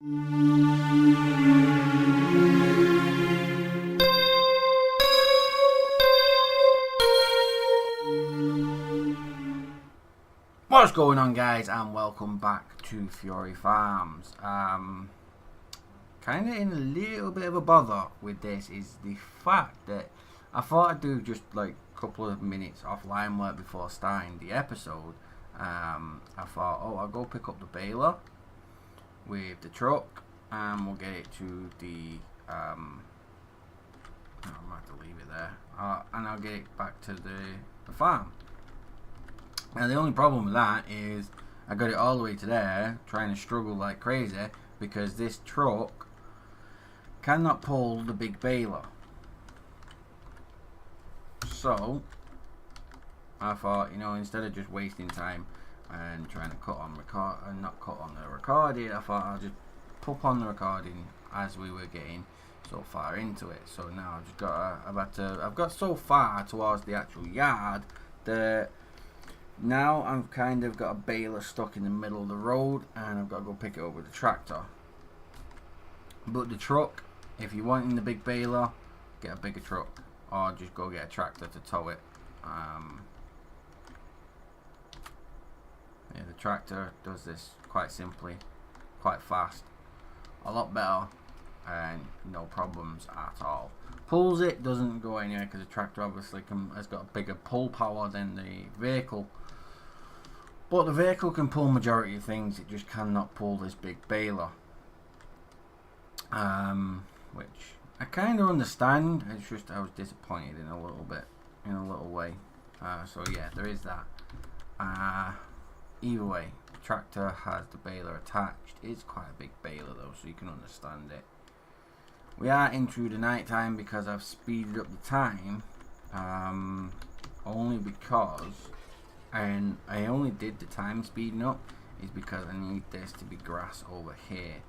What's going on, guys, and welcome back to Fury Farms. Kind of in a little bit of a bother with this is the fact that I thought I'd do just like a couple of minutes offline work before starting the episode. I thought, I'll go pick up the baler with the truck and we'll get it to the I might have to leave it there, and I'll get it back to the farm. Now the only problem with that is I got it all the way to there, trying to struggle like crazy because this truck cannot pull the big baler. So I thought, instead of just wasting time and trying to not cut on the recording, I thought I'll just pop on the recording as we were getting so far into it. So now I've just got I've got so far towards the actual yard that now I've kind of got a baler stuck in the middle of the road and I've got to go pick it up with the tractor. But the truck, if you're wanting the big baler, get a bigger truck or just go get a tractor to tow it. Yeah, the tractor does this quite simply, quite fast, a lot better, and no problems at all. Pulls it, doesn't go anywhere because the tractor obviously has got a bigger pull power than the vehicle. But the vehicle can pull majority of things, it just cannot pull this big baler. Which I kind of understand, it's just I was disappointed in a little way. So yeah, there is that. Either way, the tractor has the baler attached. It's quite a big baler though, so you can understand it. We are in through the night time because I've speeded up the time, only because, and I only did the time speeding up is because I need this to be grass over here.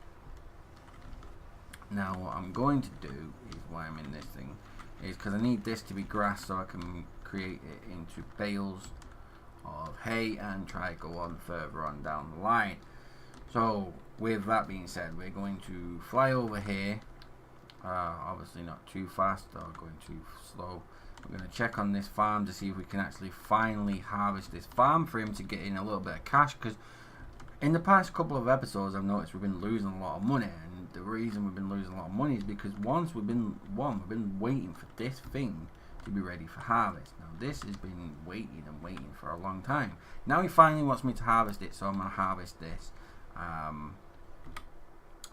Now what I'm going to do is, why I'm in this thing, is because I need this to be grass so I can create it into bales of hay and try to go on further on down the line. So with that being said, we're going to fly over here, obviously not too fast or going too slow. We're going to check on this farm to see if we can actually finally harvest this farm for him to get in a little bit of cash, because in the past couple of episodes I've noticed we've been losing a lot of money, and the reason we've been losing a lot of money is because we've been waiting for this thing to be ready for harvest. Now this has been waiting and waiting for a long time. Now he finally wants me to harvest it, so I'm going to harvest this.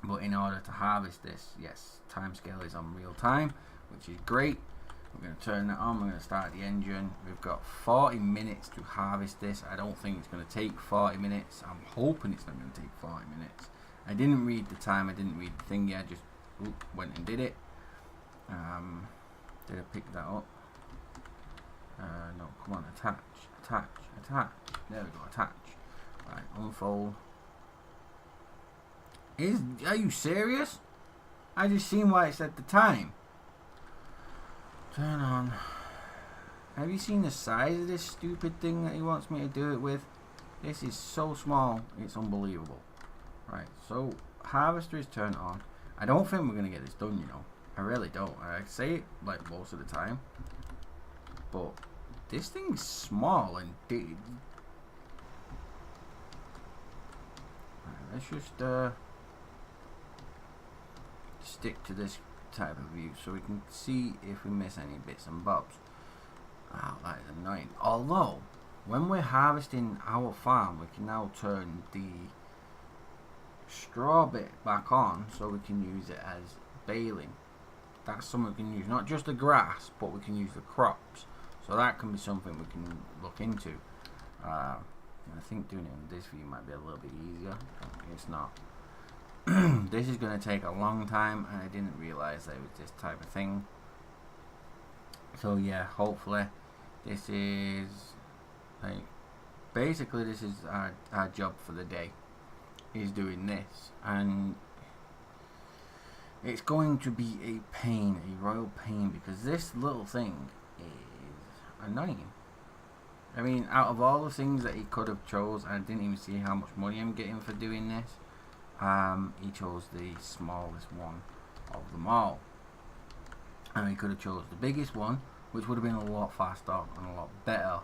But in order to harvest this, yes, timescale is on real time, which is great. We're going to turn that on, we're going to start the engine. We've got 40 minutes to harvest this. I don't think it's going to take 40 minutes. I'm hoping it's not going to take 40 minutes. I didn't read the time, I didn't read the thing yet, I just went and did it. Did I pick that up? No, come on, attach. There we go, attach. Right, unfold. Are you serious? I just seen why it said the time. Turn on. Have you seen the size of this stupid thing that he wants me to do it with? This is so small, it's unbelievable. Right, so harvester is turned on. I don't think we're going to get this done, I really don't. I say it like most of the time. But this thing's small and big. Right, let's just stick to this type of view so we can see if we miss any bits and bobs. Oh, that is annoying. Although, when we're harvesting our farm, we can now turn the straw bit back on so we can use it as baling. That's something we can use, not just the grass, but we can use the crops. So that can be something we can look into. I think doing it in this view might be a little bit easier. It's not. This is going to take a long time, and I didn't realize that it was this type of thing. So yeah, hopefully this is like, basically this is our job for the day, is doing this, and it's going to be a pain, a royal pain, because this little thing is annoying. I mean, out of all the things that he could have chose, I didn't even see how much money I'm getting for doing this. he chose the smallest one of them all. And he could have chose the biggest one, which would have been a lot faster and a lot better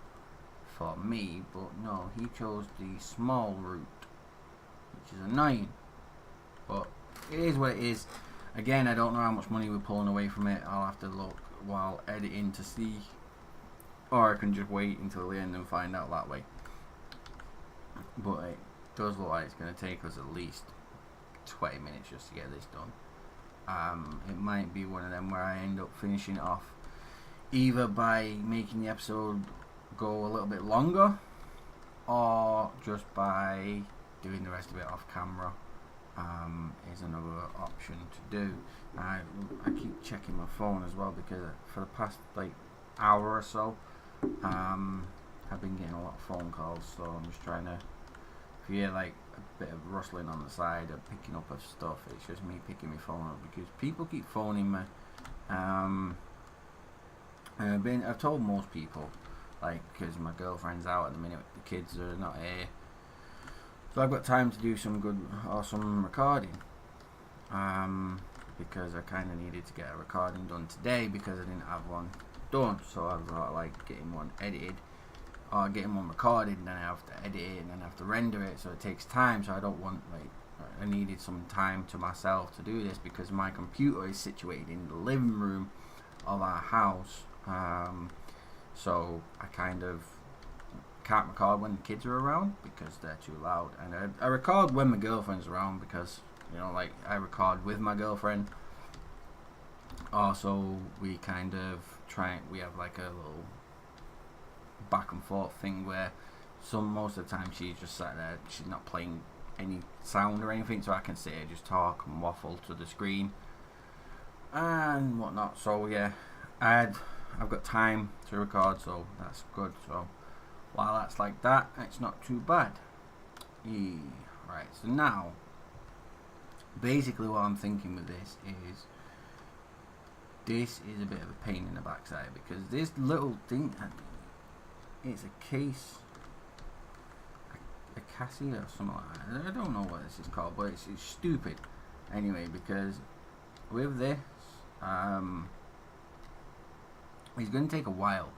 for me, but no, he chose the small route, which is annoying, but it is what it is. Again, I don't know how much money we're pulling away from it. I'll have to look while editing to see, or I can just wait until the end and find out that way. But it does look like it's going to take us at least 20 minutes just to get this done. It might be one of them where I end up finishing it off either by making the episode go a little bit longer, or just by doing the rest of it off camera. Is another option to do. I keep checking my phone as well, because for the past like hour or so I've been getting a lot of phone calls, so I'm just trying to, if you hear like a bit of rustling on the side or picking up of stuff, it's just me picking my phone up because people keep phoning me. I've told most people, like, because my girlfriend's out at the minute, the kids are not here, so I've got time to do some good or some recording, because I kind of needed to get a recording done today because I didn't have one done. So I thought, like, getting one edited or getting one recorded, and then I have to edit it and then I have to render it, so it takes time. So I don't want, like, I needed some time to myself to do this because my computer is situated in the living room of our house, so I kind of can't record when the kids are around because they're too loud, and I record when my girlfriend's around because, you know, like, I record with my girlfriend. Also, we kind of we have like a little back and forth thing where most of the time she's just sat there, she's not playing any sound or anything, so I can sit here, just talk and waffle to the screen and whatnot. So yeah, I've got time to record, so that's good. So while that's like that, it's not too bad. Right, so now basically what I'm thinking with this is a bit of a pain in the backside, because this little thing, it's a case, a Cassie or something like that. I don't know what this is called, but it's stupid anyway, because with this it's going to take a while,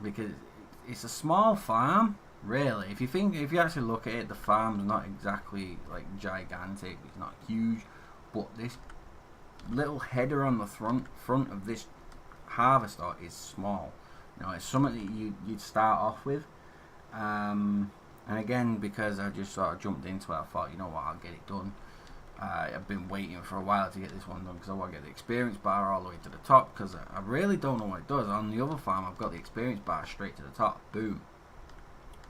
because it's a small farm, really. If you actually look at it, the farm's not exactly like gigantic, it's not huge, but this little header on the front of this harvester is small. You know, it's something that you'd start off with, and again, because I just sort of jumped into it, I thought, you know what, I'll get it done. I've been waiting for a while to get this one done because I want to get the experience bar all the way to the top, because I really don't know what it does. On the other farm, I've got the experience bar straight to the top, boom,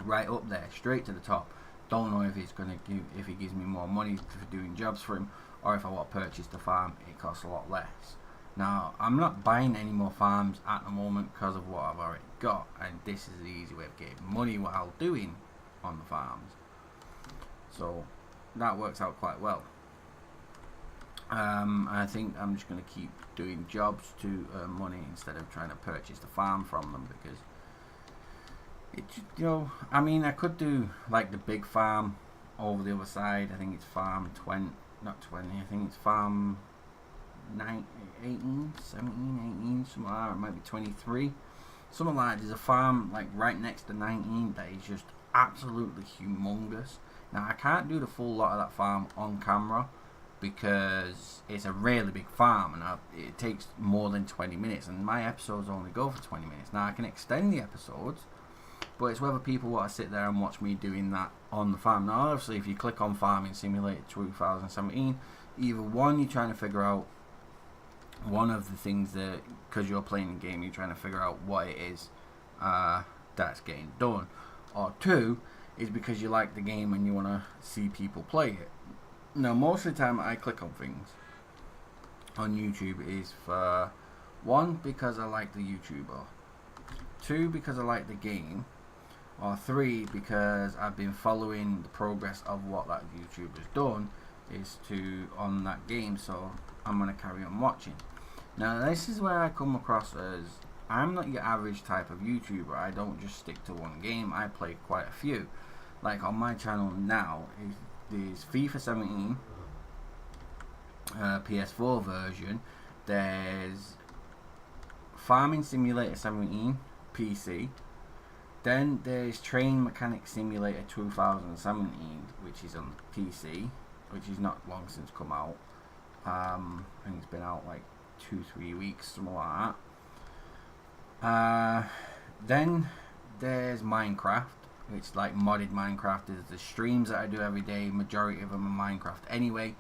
right up there, straight to the top. Don't know if it's gonna if he gives me more money for doing jobs for him, or if I want to purchase the farm, it costs a lot less. Now, I'm not buying any more farms at the moment because of what I've already got, and this is the easy way of getting money while doing on the farms. So that works out quite well. I think I'm just going to keep doing jobs to earn money instead of trying to purchase the farm from them, because it, you know, I mean, I could do like the big farm over the other side. I think it's farm 20, not 20, I think it's farm 18, 17, 18, something like that. It might be 23, something like that. There's a farm like right next to 19 that is just absolutely humongous. Now, I can't do the full lot of that farm on camera because it's a really big farm, and it takes more than 20 minutes, and my episodes only go for 20 minutes. Now, I can extend the episodes, but it's whether people want to sit there and watch me doing that on the farm. Now, obviously, if you click on Farming Simulator 2017, either one, you're trying to figure out one of the things that, because you're playing the game, you're trying to figure out what it is that's getting done, or two, is because you like the game and you want to see people play it. Now, most of the time I click on things on YouTube is for, one, because I like the YouTuber, two, because I like the game, or three, because I've been following the progress of what that YouTuber's done on that game, so I'm going to carry on watching. Now, this is where I come across as, I'm not your average type of YouTuber. I don't just stick to one game, I play quite a few. Like on my channel now, there's FIFA 17 PS4 version, there's Farming Simulator 17 PC, then there's Train Mechanic Simulator 2017, which is on PC, which is not long since come out. I think it's been out like 2-3 weeks, something like that. Then there's Minecraft, which like modded Minecraft. There's the streams that I do every day, majority of them are Minecraft anyway,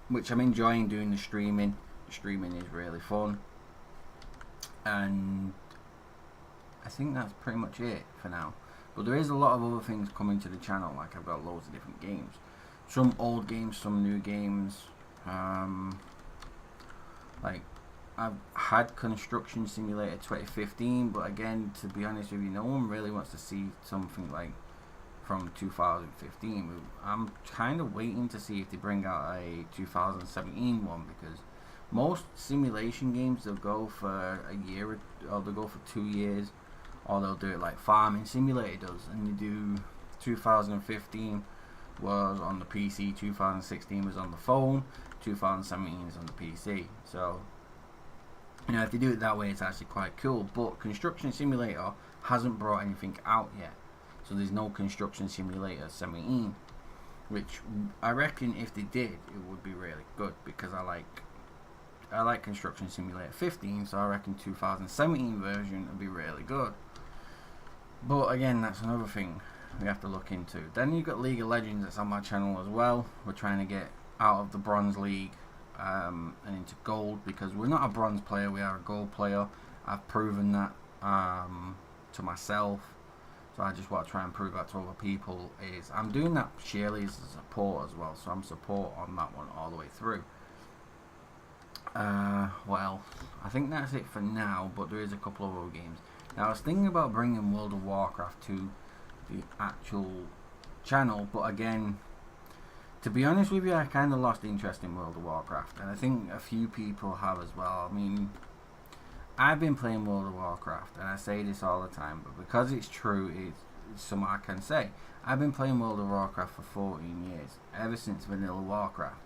which I'm enjoying doing the streaming. The streaming is really fun, and I think that's pretty much it for now. But there is a lot of other things coming to the channel, like I've got loads of different games. Some old games, some new games. Like I've had Construction Simulator 2015, but again, to be honest with you, no one really wants to see something like from 2015. I'm kind of waiting to see if they bring out a 2017 one, because most simulation games, they'll go for a year or they'll go for 2 years, or they'll do it like Farming Simulator does, and they do 2015 was on the PC, 2016 was on the phone, 2017 is on the PC. So, you know, if they do it that way, it's actually quite cool. But Construction Simulator hasn't brought anything out yet, so there's no Construction Simulator 17, which I reckon if they did, it would be really good, because I like Construction Simulator 15, so I reckon 2017 version would be really good. But again, that's another thing we have to look into. Then you've got League of Legends, that's on my channel as well. We're trying to get out of the Bronze League and into Gold, because we're not a Bronze player, we are a Gold player. I've proven that to myself, so I just want to try and prove that to other people. Is I'm doing that sheerly as a support as well, so I'm support on that one all the way through. Well, I think that's it for now, but there is a couple of other games. Now I was thinking about bringing World of Warcraft to the actual channel, but again, to be honest with you, I kind of lost interest in World of Warcraft, and I think a few people have as well. I mean, I've been playing World of Warcraft, and I say this all the time, but because it's true, it's something I can say. I've been playing World of Warcraft for 14 years, ever since Vanilla Warcraft.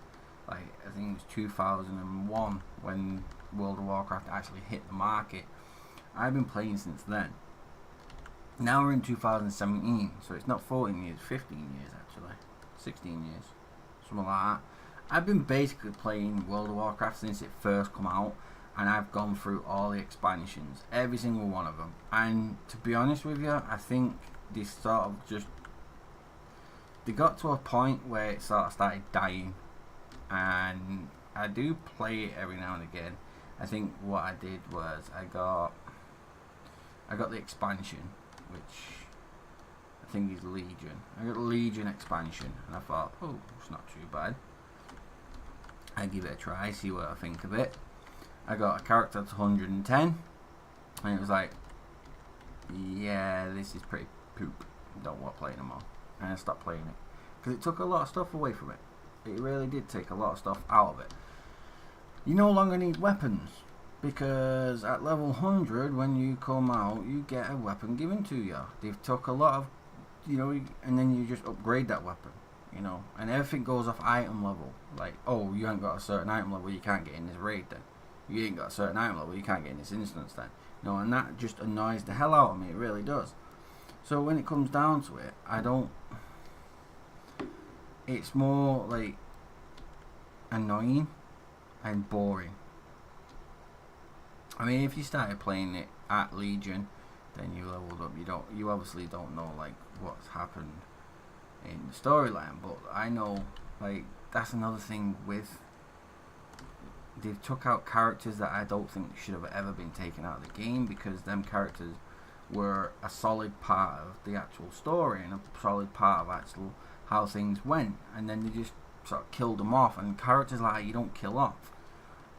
Like, I think it was 2001 when World of Warcraft actually hit the market. I've been playing since then. Now we're in 2017, so it's not 14 years, 15 years actually, 16 years, something like that. I've been basically playing World of Warcraft since it first come out, and I've gone through all the expansions, every single one of them. And to be honest with you, I think they sort of they got to a point where it sort of started dying, and I do play it every now and again. I think what I did was I got the expansion, which I think is Legion. I got the Legion expansion, and I thought, oh, it's not too bad. I give it a try, see what I think of it. I got a character to 110, and it was like, yeah, this is pretty poop. Don't want to play it anymore. And I stopped playing it, because it took a lot of stuff away from it. It really did take a lot of stuff out of it. You no longer need weapons, because at level 100, when you come out, you get a weapon given to you. They've took a lot of, you know, and then you just upgrade that weapon, you know, and everything goes off item level. Like, oh, you ain't got a certain item level, you can't get in this raid then. You ain't got a certain item level, you can't get in this instance then. You know, and that just annoys the hell out of me, it really does. So when it comes down to it, it's more like annoying and boring. I mean, if you started playing it at Legion, then you leveled up. You obviously don't know like what's happened in the storyline, but I know, like, that's another thing with, they've took out characters that I don't think should have ever been taken out of the game, because them characters were a solid part of the actual story and a solid part of actual how things went, and then they just sort of killed them off. And characters like that, you don't kill off,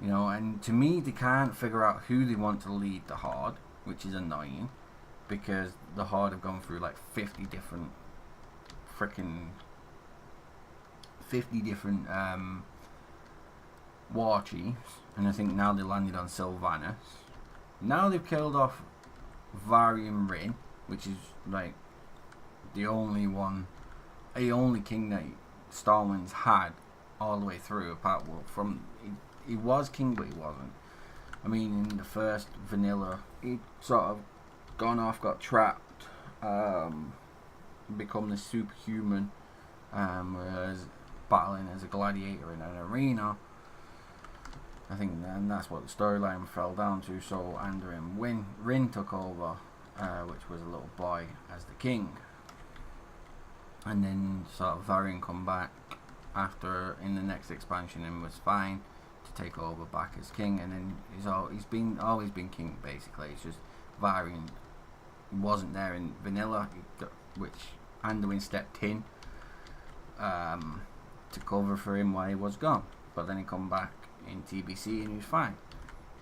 you know. And to me, they can't figure out who they want to lead the Horde, which is annoying, because the Horde have gone through like 50 different war chiefs, and I think now they landed on Sylvanas. Now they've killed off Varian Rin, which is like the only one the only king that Stallman's had all the way through. Apart from he was king, but he wasn't. I mean, in the first vanilla, he sort of gone off, got trapped, become the superhuman, whereas battling as a gladiator in an arena. I think and that's what the storyline fell down to. So Anduin Rin took over, which was a little boy, as the king. And then sort of Varian come back after in the next expansion and was fine to take over back as king. And then he's always been king basically. It's just Varian wasn't there in vanilla, which Anduin stepped in to cover for him while he was gone. But then he come back in TBC and he was fine.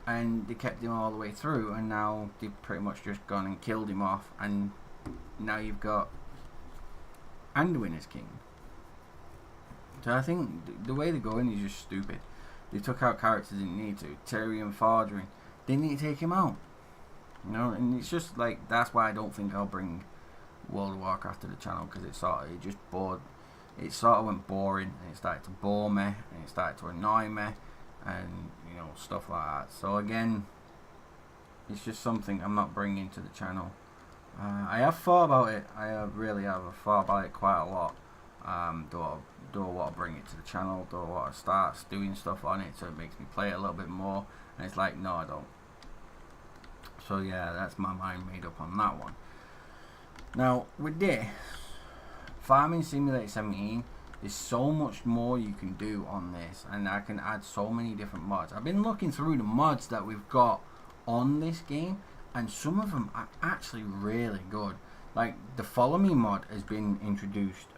And they kept him all the way through, and now they've pretty much just gone and killed him off, and now you've got Anduin as king. So I think the way they're going is just stupid. They took out characters they didn't need to. Tyrion Fordring, they need to take him out. You know, and it's just like, that's why I don't think I'll bring World of Warcraft to the channel, because it sort of went boring, and it started to bore me, and it started to annoy me, and you know, stuff like that. So again, it's just something I'm not bringing to the channel. I have thought about it. Really have thought about it quite a lot. Do I want to bring it to the channel? Do I want to start doing stuff on it so it makes me play it a little bit more? And it's like, no, I don't. So yeah, that's my mind made up on that one. Now with this Farming Simulator 17, there's so much more you can do on this, and I can add so many different mods. I've been looking through the mods that we've got on this game, and some of them are actually really good. Like the Follow Me mod has been introduced,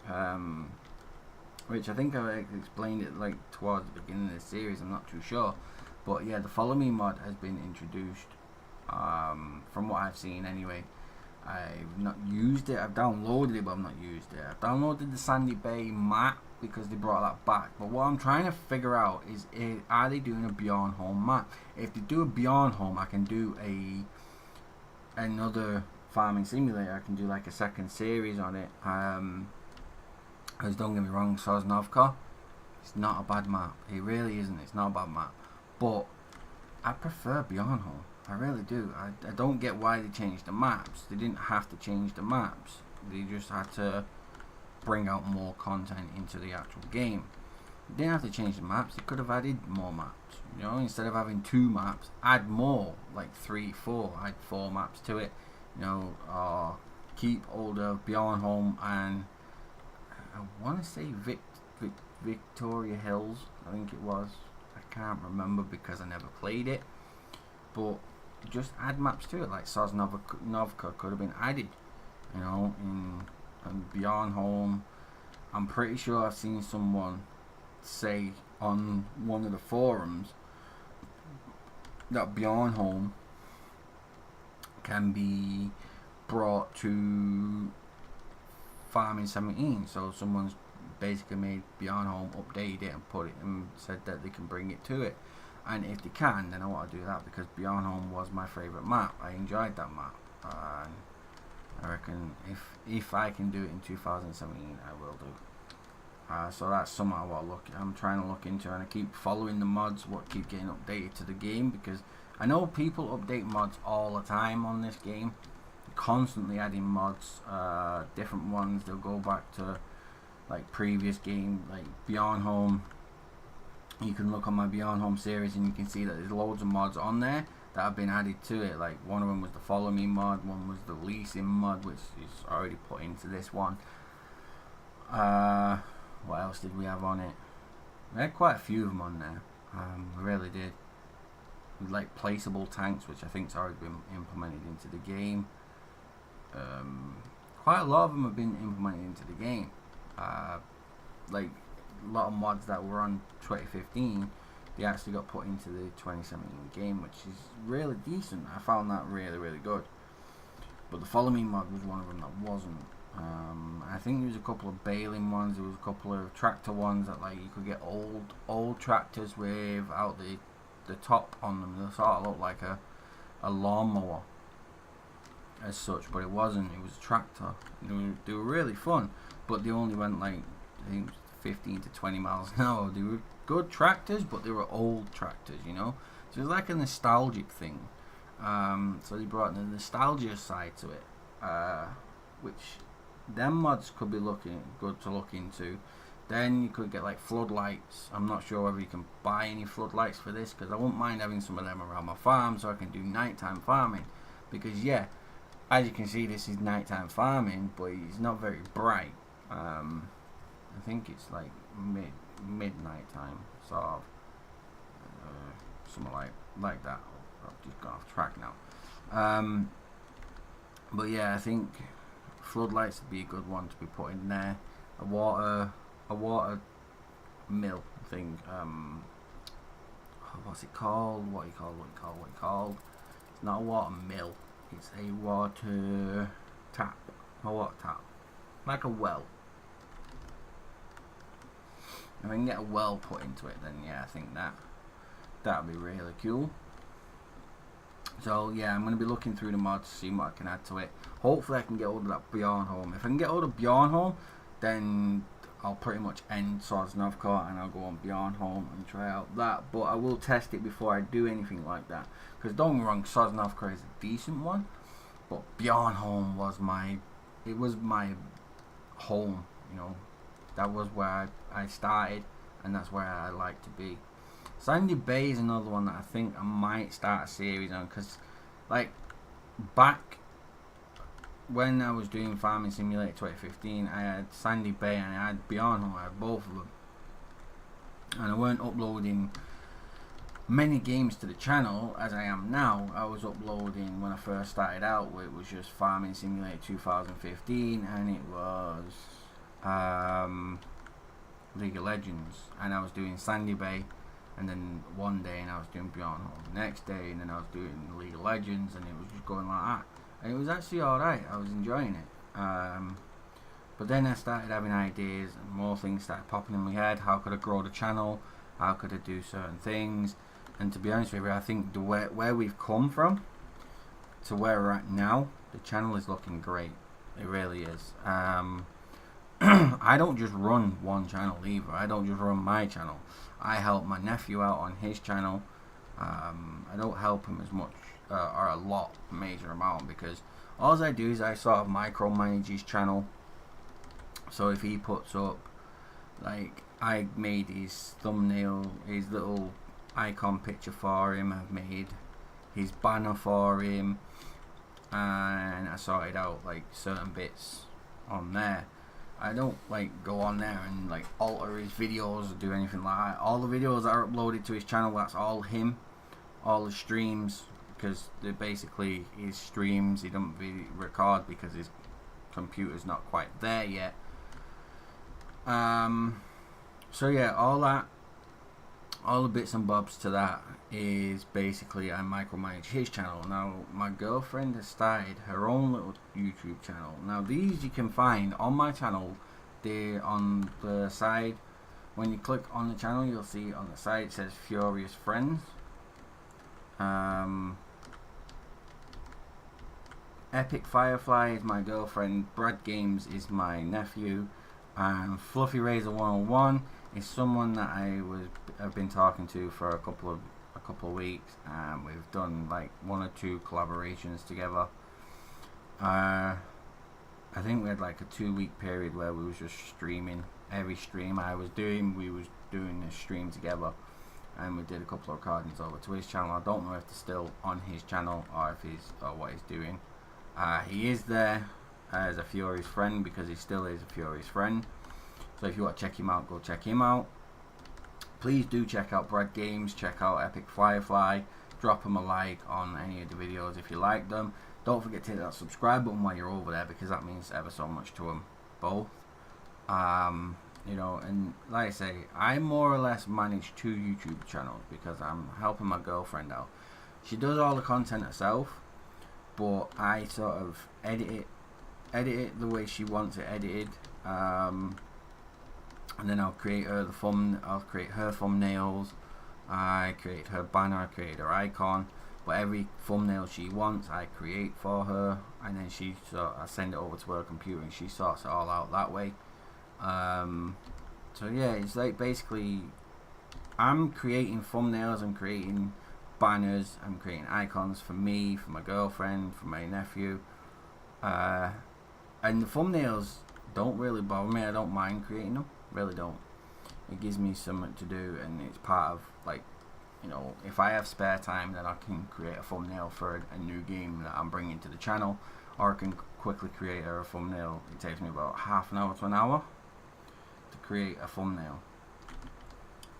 which I think I explained it like towards the beginning of the series, I'm not too sure. But yeah, the Follow Me mod has been introduced, from what I've seen anyway. I've not used it. I've downloaded it, but I've not used it. I've downloaded the Sandy Bay map because they brought that back. But what I'm trying to figure out is, are they doing a Beyond Home map? If they do a Beyond Home, I can do another farming simulator. I can do like a second series on it. Because don't get me wrong, Sosnovka, it's not a bad map. It really isn't. It's not a bad map. But I prefer Beyond Home. I really do. I don't get why they changed the maps. They didn't have to change the maps. They just had to bring out more content into the actual game. They didn't have to change the maps. They could have added more maps. You know, instead of having 2 maps, add more, like 3, 4. Add 4 maps to it. You know, or keep older Beyond Home and I want to say Victoria Hills. I think it was. I can't remember because I never played it. But just add maps to it, like Sosnovka could have been added, you know, in Beyond Home. I'm pretty sure I've seen someone say on one of the forums that Beyond Home can be brought to Farming 17. So someone's basically made Beyond Home, updated it and put it and said that they can bring it to it. And if they can, then I want to do that, because Beyond Home was my favourite map. I enjoyed that map, and I reckon if I can do it in 2017, I will do. So that's something I'm trying to look into, and I keep following the mods, keep getting updated to the game, because I know people update mods all the time on this game, constantly adding mods, different ones. They'll go back to like previous game, like Beyond Home. You can look on my Beyond Home series and you can see that there's loads of mods on there that have been added to it. Like one of them was the Follow Me mod, one was the Leasing mod, which is already put into this one. What else did we have on it? We had quite a few of them on there. We really did. Like placeable tanks, which I think's already been implemented into the game. Quite a lot of them have been implemented into the game. Like a lot of mods that were on 2015, they actually got put into the 2017 game, which is really decent. I found that really good. But the Follow Me mod was one of them that wasn't. I think there was a couple of baling ones. There was a couple of tractor ones that like you could get old tractors without the top on them. They sort of looked like a lawnmower as such, but it wasn't. It was a tractor. They were really fun. but they only went like, I think 15 to 20 miles an hour. They were good tractors, but they were old tractors, you know. So it was like a nostalgic thing. So they brought the nostalgia side to it, which them mods could be good to look into. Then you could get like floodlights. I'm not sure whether you can buy any floodlights for this, because I wouldn't mind having some of them around my farm so I can do nighttime farming. Because yeah, as you can see, this is nighttime farming, but it's not very bright. I think it's like midnight time, sort of, something like that. I've just gone off track now. But yeah, I think floodlights would be a good one to be put in there. A water mill thing. What's it called? What you called? It's not a water mill. It's a water tap. A water tap, like a well. If I can get a well put into it, then yeah, I think that'd be really cool. So yeah, I'm going to be looking through the mods, seeing what I can add to it. Hopefully I can get hold of that Bjorn home. If I can get hold of Bjorn home, then I'll pretty much end Sosnovka and I'll go on Bjorn home and try out that. But I will test it before I do anything like that. Because don't get me wrong, Sosnovka is a decent one, but Bjorn home was my home, you know. That was where I started, and that's where I like to be. Sandy Bay is another one that I think I might start a series on, because like back when I was doing Farming Simulator 2015, I had Sandy Bay and I had Bjorn home. I had both of them, and I weren't uploading many games to the channel as I am now. I was uploading, when I first started out, it was just Farming Simulator 2015, and it was League of Legends, and I was doing Sandy Bay, and then one day and I was doing Bjorn home the next day, and then I was doing League of Legends, and it was just going like that, and it was actually alright. I was enjoying it, but then I started having ideas and more things started popping in my head. How could I grow the channel? How could I do certain things? And to be honest with you, I think where we've come from to where we're at now, the channel is looking great. It really is. I don't just run one channel either. I don't just run my channel. I help my nephew out on his channel. I don't help him as much or a lot, major amount, because all I do is I sort of micromanage his channel. So if he puts up, like, I made his thumbnail, his little icon picture for him, I've made his banner for him, and I sorted out like certain bits on there. I don't like go on there and like alter his videos or do anything like that. All the videos that are uploaded to his channel, that's all him. All the streams, because they're basically his streams. He doesn't really record because his computer's not quite there yet. So yeah, all the bits and bobs to that is basically I micromanage his channel. Now my girlfriend has started her own little YouTube channel. Now these you can find on my channel. They're on the side. When you click on the channel, you'll see on the side it says Furious Friends. Epic Firefly is my girlfriend. Brad Games is my nephew. And Fluffy Razor 101 is someone that I've been talking to for a couple of weeks, and we've done like 1 or 2 collaborations together. I think we had like a 2-week period where we was just streaming. Every stream I was doing, we was doing a stream together, and we did a couple of recordings over to his channel. I don't know if they're still on his channel or if he's what he's doing. He is there as a Furious friend because he still is a Furious friend. So if you want to check him out, go check him out. Please do check out Brad Games, check out Epic Firefly, drop him a like on any of the videos if you like them. Don't forget to hit that subscribe button while you're over there, because that means ever so much to them both. You know, and like I say, I more or less manage 2 YouTube channels because I'm helping my girlfriend out. She does all the content herself, but I sort of edit it the way she wants it edited. And then I'll create her I'll create her thumbnails. I create her banner, I create her icon. But every thumbnail she wants, I create for her, and then I send it over to her computer, and she sorts it all out that way. So yeah, it's like basically I'm creating thumbnails, I'm creating banners, I'm creating icons for me, for my girlfriend, for my nephew, and the thumbnails don't really bother me. I don't mind creating them, really don't. It gives me something to do, and it's part of, like, you know, if I have spare time, then I can create a thumbnail for a new game that I'm bringing to the channel, or I can quickly create a thumbnail. It takes me about half an hour to an hour to create a thumbnail.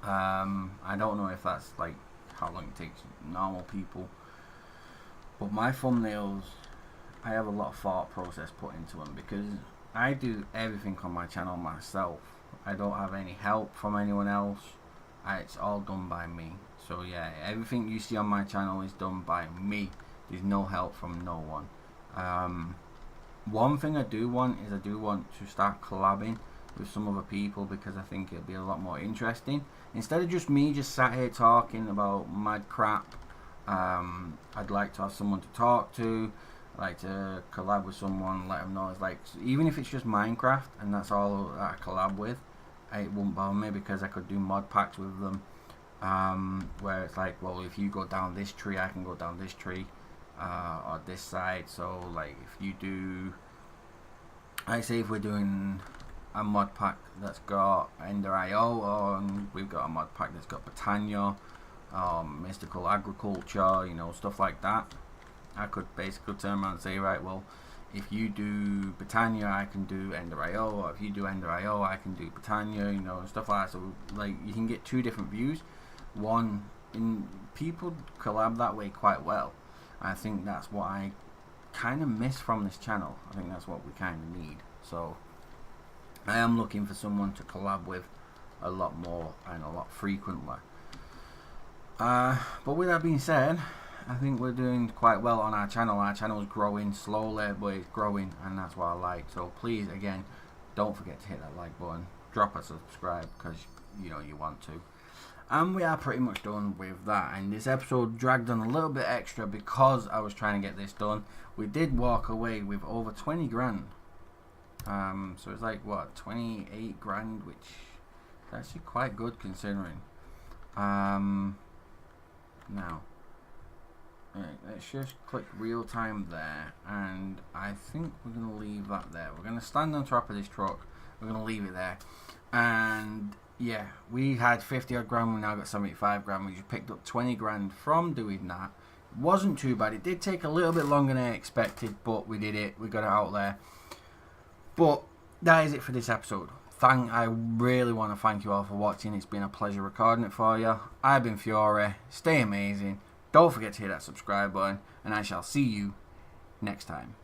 I don't know if that's like how long it takes normal people, but my thumbnails, I have a lot of thought process put into them because I do everything on my channel myself. I don't have any help from anyone else. It's all done by me. So yeah, everything you see on my channel is done by me. There's no help from no one. One thing I do want is I do want to start collabing with some other people because I think it'll be a lot more interesting. Instead of just me just sat here talking about mad crap, I'd like to have someone to talk to. I like to collab with someone, let them know it's like, even if it's just Minecraft and that's all that I collab with, it won't bother me because I could do mod packs with them, where it's like, well, if you go down this tree, I can go down this tree, or this side. So like if you do, I say if we're doing a mod pack that's got Ender IO, or we've got a mod pack that's got Botania, mystical agriculture, you know, stuff like that, I could basically turn around and say, right, well, if you do Botania, I can do Ender IO, or if you do Ender IO, I can do Botania, you know, and stuff like that. So like you can get two different views. One, in people collab that way quite well. I think that's what I kind of miss from this channel. I think that's what we kind of need. So I am looking for someone to collab with a lot more and a lot frequently. But with that being said, I think we're doing quite well on our channel. Our channel is growing slowly, but it's growing, and that's what I like. So please, again, don't forget to hit that like button, drop a subscribe because you know you want to. And we are pretty much done with that. And this episode dragged on a little bit extra because I was trying to get this done. We did walk away with over 20 grand. So it's like what, 28 grand, which is actually quite good considering. Now, let's just click real time there, and I think we're going to leave that there. We're going to stand on top of this truck, we're going to leave it there, and yeah, we had 50 odd grand, we now got 75 grand. We just picked up 20 grand from doing that. It wasn't too bad. It did take a little bit longer than I expected, but we did it, we got it out there. But that is it for this episode. I really want to thank you all for watching. It's been a pleasure recording it for you. I've been Fiore. Stay amazing. Don't forget to hit that subscribe button, and I shall see you next time.